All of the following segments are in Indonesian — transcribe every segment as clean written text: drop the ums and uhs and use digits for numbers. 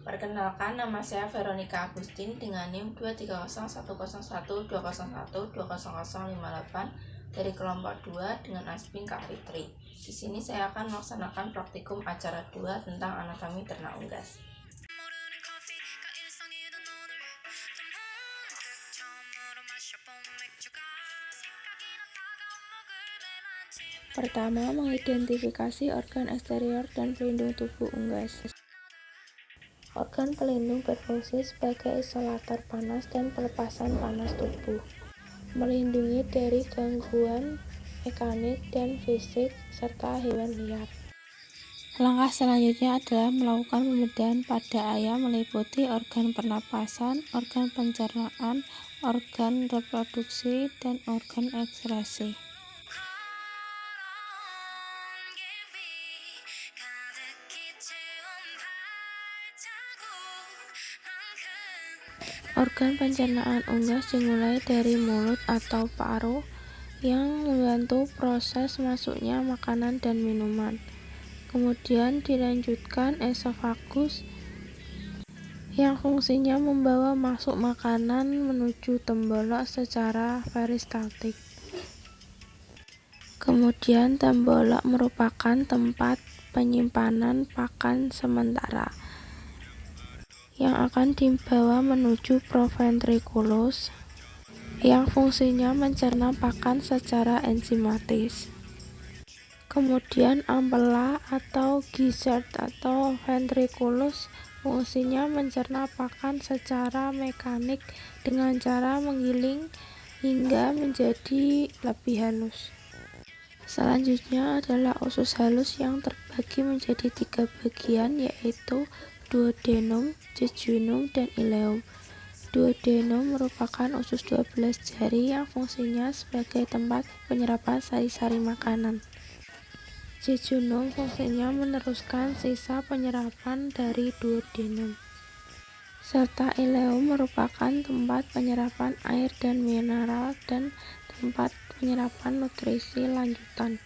Perkenalkan, nama saya Veronica Agustin dengan NIM 23010010201200058 dari kelompok 2 dengan Aspin Kak Fitri. Di sini saya akan melaksanakan praktikum acara 2 tentang anatomi ternak unggas. Pertama, mengidentifikasi organ eksterior dan pelindung tubuh unggas. Organ pelindung berfungsi sebagai isolator panas dan pelepasan panas tubuh, melindungi dari gangguan mekanik dan fisik serta hewan liar. Langkah selanjutnya adalah melakukan pembedahan pada ayam meliputi organ pernapasan, organ pencernaan, organ reproduksi, dan organ ekskresi. Organ pencernaan unggas dimulai dari mulut atau paru yang membantu proses masuknya makanan dan minuman. Kemudian dilanjutkan esofagus yang fungsinya membawa masuk makanan menuju tembolok secara peristaltik. Kemudian tembolok merupakan tempat penyimpanan pakan sementara yang akan dibawa menuju proventriculus yang fungsinya mencerna pakan secara enzimatis. Kemudian ampela atau gizzard atau ventriculus fungsinya mencerna pakan secara mekanik dengan cara menggiling hingga menjadi lebih halus. Selanjutnya adalah usus halus yang terbagi menjadi 3 bagian, yaitu duodenum, jejunum, dan ileum. Duodenum merupakan usus 12 jari yang fungsinya sebagai tempat penyerapan sari-sari makanan. Jejunum fungsinya meneruskan sisa penyerapan dari duodenum. Serta ileum merupakan tempat penyerapan air dan mineral dan tempat penyerapan nutrisi lanjutan.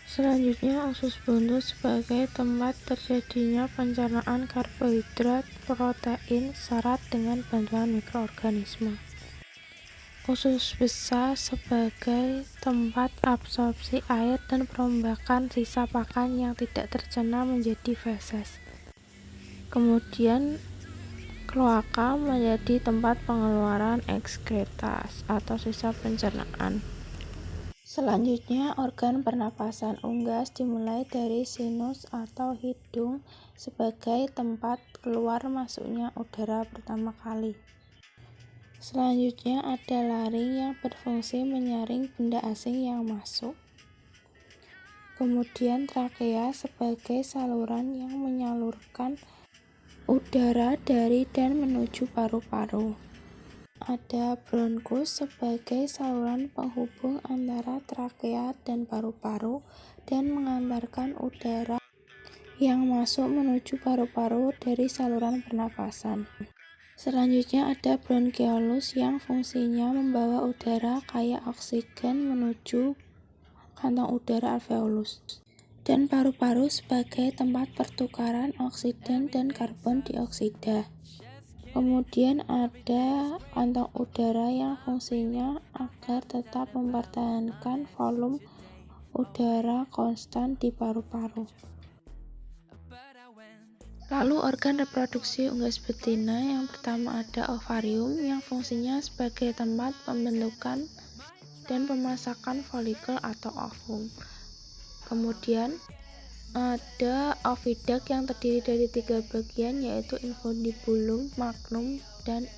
Selanjutnya usus buntu sebagai tempat terjadinya pencernaan karbohidrat, protein, serat dengan bantuan mikroorganisme. Usus besar sebagai tempat absorpsi air dan perombakan sisa pakan yang tidak tercerna menjadi feses. Kemudian kloaka menjadi tempat pengeluaran ekskretas atau sisa pencernaan. Selanjutnya, organ pernapasan unggas dimulai dari sinus atau hidung sebagai tempat keluar masuknya udara pertama kali. Selanjutnya ada laring yang berfungsi menyaring benda asing yang masuk. Kemudian trakea sebagai saluran yang menyalurkan udara dari dan menuju paru-paru. Ada bronkus sebagai saluran penghubung antara trakea dan paru-paru dan mengantarkan udara yang masuk menuju paru-paru dari saluran pernapasan. Selanjutnya ada bronkeolus yang fungsinya membawa udara kaya oksigen menuju kantong udara alveolus. Dan paru-paru sebagai tempat pertukaran oksigen dan karbon dioksida. Kemudian ada kantong udara yang fungsinya agar tetap mempertahankan volume udara konstan di paru-paru. Lalu organ reproduksi unggas betina, yang pertama ada ovarium yang fungsinya sebagai tempat pembentukan dan pemasakan folikel atau ovum. Kemudian ada oviduct yang terdiri dari 3 bagian, yaitu infundibulum, magnum, dan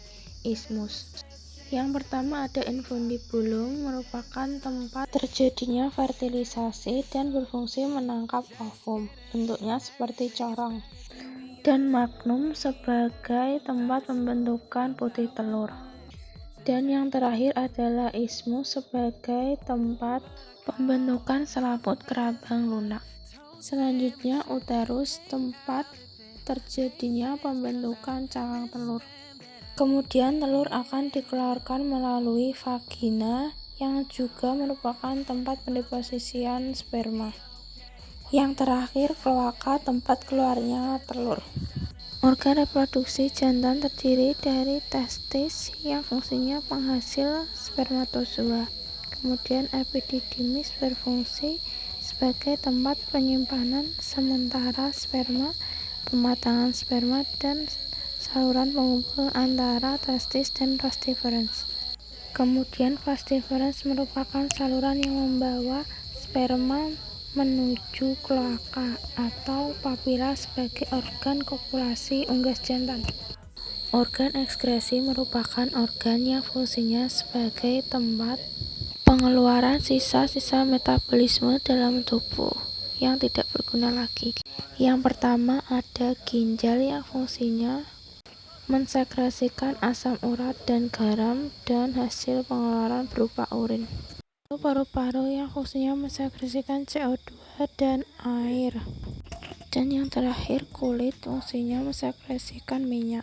isthmus. Yang pertama ada infundibulum, merupakan tempat terjadinya fertilisasi dan berfungsi menangkap ovum, bentuknya seperti corong. Dan magnum sebagai tempat pembentukan putih telur. Dan yang terakhir adalah isthmus sebagai tempat pembentukan selaput kerabang lunak. Selanjutnya uterus, tempat terjadinya pembentukan cangkang telur. Kemudian telur akan dikeluarkan melalui vagina yang juga merupakan tempat pendeposisian sperma. Yang terakhir kloaka, tempat keluarnya telur. Organ reproduksi jantan terdiri dari testis yang fungsinya penghasil spermatozoa. Kemudian epididymis berfungsi sebagai tempat penyimpanan sementara sperma, pematangan sperma, dan saluran penghubung antara testis dan vas deferens. Kemudian vas deferens merupakan saluran yang membawa sperma menuju kloaka atau papila sebagai organ kopulasi unggas jantan. Organ ekskresi merupakan organ yang fungsinya sebagai tempat pengeluaran sisa-sisa metabolisme dalam tubuh yang tidak berguna lagi. Yang pertama ada ginjal yang fungsinya mensekresikan asam urat dan garam dan hasil pengeluaran berupa urin. Paru-paru yang fungsinya mensekresikan CO2 dan air. Dan yang terakhir kulit fungsinya mensekresikan minyak.